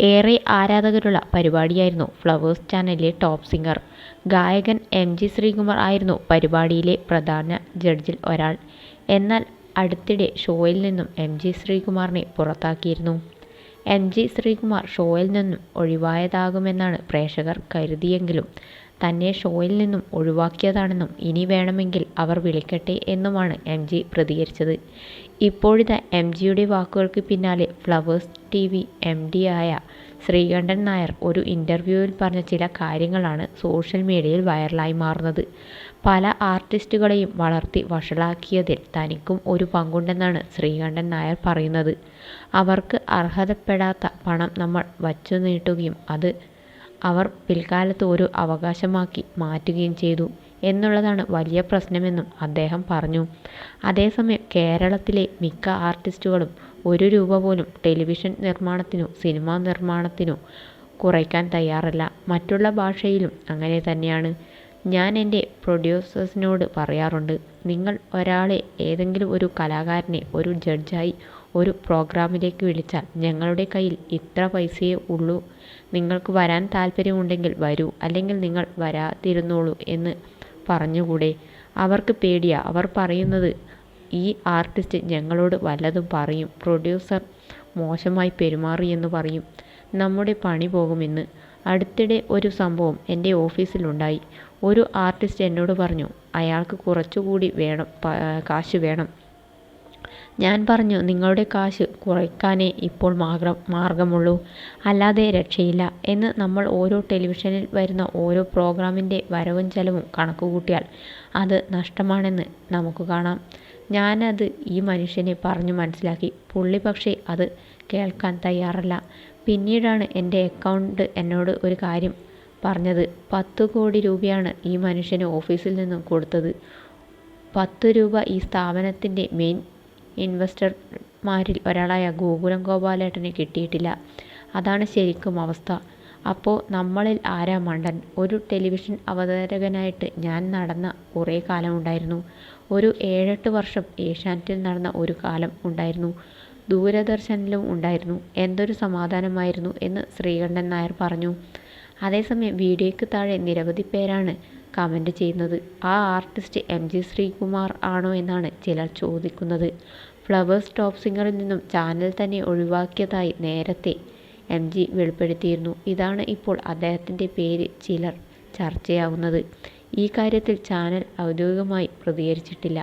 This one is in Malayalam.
ഏറെ ആരാധകരുള്ള പരിപാടിയായിരുന്നു ഫ്ലവേഴ്സ് ചാനലിലെ ടോപ്പ് സിംഗർ. ഗായകൻ എം.ജി. ശ്രീകുമാർ ആയിരുന്നു പരിപാടിയിലെ പ്രധാന ജഡ്ജിൽ ഒരാൾ. എന്നാൽ അടുത്തിടെ ഷോയിൽ നിന്നും എം.ജി. ശ്രീകുമാറിനെ പുറത്താക്കിയിരുന്നു. എം.ജി. ശ്രീകുമാർ ഷോയിൽ നിന്നും ഒഴിവായതാകുമെന്നാണ് പ്രേക്ഷകർ കരുതിയെങ്കിലും തന്നെ ഷോയിൽ നിന്നും ഒഴിവാക്കിയതാണെന്നും ഇനി വേണമെങ്കിൽ അവർ വിളിക്കട്ടെ എന്നുമാണ് എം.ജി. പ്രതികരിച്ചത്. ഇപ്പോഴിതാ എം.ജിയുടെ വാക്കുകൾക്ക് പിന്നാലെ ഫ്ലവേഴ്സ് TV MD ആയ ശ്രീകണ്ഠൻ നായർ ഒരു ഇന്റർവ്യൂവിൽ പറഞ്ഞ ചില കാര്യങ്ങളാണ് സോഷ്യൽ മീഡിയയിൽ വൈറലായി മാറുന്നത്. പല ആർട്ടിസ്റ്റുകളെയും വളർത്തി വഷളാക്കിയതിൽ തനിക്കും ഒരു പങ്കുണ്ടെന്നാണ് ശ്രീകണ്ഠൻ നായർ പറയുന്നത്. അവർക്ക് അർഹതപ്പെടാത്ത പണം നമ്മൾ വച്ചു നീട്ടുകയും അത് അവർ പിൽക്കാലത്ത് ഒരു അവകാശമാക്കി മാറ്റുകയും ചെയ്തു എന്നുള്ളതാണ് വലിയ പ്രശ്നമെന്നും അദ്ദേഹം പറഞ്ഞു. അതേസമയം കേരളത്തിലെ മിക്ക ആർട്ടിസ്റ്റുകളും ₹1 പോലും ടെലിവിഷൻ നിർമ്മാണത്തിനോ സിനിമാ നിർമ്മാണത്തിനോ കുറയ്ക്കാൻ തയ്യാറല്ല. മറ്റുള്ള ഭാഷയിലും അങ്ങനെ തന്നെയാണ്. ഞാൻ എൻ്റെ പ്രൊഡ്യൂസേഴ്സിനോട് പറയാറുണ്ട്, നിങ്ങൾ ഒരാളെ, ഏതെങ്കിലും ഒരു കലാകാരനെ ഒരു ജഡ്ജായി ഒരു പ്രോഗ്രാമിലേക്ക് വിളിച്ചാൽ ഞങ്ങളുടെ കയ്യിൽ ഇത്ര പൈസയേ ഉള്ളൂ, നിങ്ങൾക്ക് വരാൻ താല്പര്യമുണ്ടെങ്കിൽ വരൂ, അല്ലെങ്കിൽ നിങ്ങൾ വരാതിരുന്നോളൂ എന്ന് പറഞ്ഞുകൂടെ? അവർക്ക് പേടിയാ. അവർ പറയുന്നത് ഈ ആർട്ടിസ്റ്റ് ഞങ്ങളോട് വല്ലതും പറയും, പ്രൊഡ്യൂസർ മോശമായി പെരുമാറിയെന്ന് പറയും, നമ്മുടെ പണി പോകുമെന്ന്. അടുത്തിടെ ഒരു സംഭവം എൻ്റെ ഓഫീസിലുണ്ടായി. ഒരു ആർട്ടിസ്റ്റ് എന്നോട് പറഞ്ഞു അയാൾക്ക് കുറച്ചുകൂടി കാശ് വേണം. ഞാൻ പറഞ്ഞു, നിങ്ങളുടെ കാശ് കുറയ്ക്കാനേ ഇപ്പോൾ മാർഗമുള്ളൂ, അല്ലാതെ രക്ഷയില്ല എന്ന്. നമ്മൾ ഓരോ ടെലിവിഷനിൽ വരുന്ന ഓരോ പ്രോഗ്രാമിൻ്റെ വരവും ചെലവും കണക്കുകൂട്ടിയാൽ അത് നഷ്ടമാണെന്ന് നമുക്ക് കാണാം. ഞാനത് ഈ മനുഷ്യനെ പറഞ്ഞു മനസ്സിലാക്കി. പുള്ളി പക്ഷേ അത് കേൾക്കാൻ തയ്യാറല്ല. പിന്നീടാണ് എൻ്റെ അക്കൗണ്ട് എന്നോട് ഒരു കാര്യം പറഞ്ഞത്. 10 കോടി രൂപയാണ് ഈ മനുഷ്യന് ഓഫീസിൽ നിന്നും കൊടുത്തത്. ₹10 ഈ സ്ഥാപനത്തിൻ്റെ മെയിൻ ഇൻവെസ്റ്റർമാരിൽ ഒരാളായ ഗോകുലം ഗോപാലേട്ടന് കിട്ടിയിട്ടില്ല. അതാണ് ശരിക്കും അവസ്ഥ. അപ്പോൾ നമ്മളിൽ ആരാ മണ്ടൻ? ഒരു ടെലിവിഷൻ അവതാരകനായിട്ട് ഞാൻ നടന്ന കുറേ കാലമുണ്ടായിരുന്നു. ഒരു 7-8 വർഷം ഏഷ്യാനെറ്റിൽ നടന്ന ഒരു കാലം ഉണ്ടായിരുന്നു. ദൂരദർശനിലും ഉണ്ടായിരുന്നു. എന്തൊരു സമാധാനമായിരുന്നു എന്ന് ശ്രീകണ്ഠൻ നായർ പറഞ്ഞു. അതേസമയം വീഡിയോയ്ക്ക് താഴെ നിരവധി പേരാണ് കമന്റ് ചെയ്യുന്നത്. ആ ആർട്ടിസ്റ്റ് എം.ജി. ശ്രീകുമാർ ആണോ എന്നാണ് ചിലർ ചോദിക്കുന്നത്. ഫ്ലവേഴ്സ് ടോപ്പ് സിംഗറിൽ നിന്നും ചാനൽ തന്നെ ഒഴിവാക്കിയതായി നേരത്തെ എം.ജി. വെളിപ്പെടുത്തിയിരുന്നു. ഇതാണ് ഇപ്പോൾ അദ്ദേഹത്തിൻ്റെ പേര് ചിലർ ചർച്ചയാവുന്നത്. ഈ കാര്യത്തിൽ ചാനൽ ഔദ്യോഗികമായി പ്രതികരിച്ചിട്ടില്ല.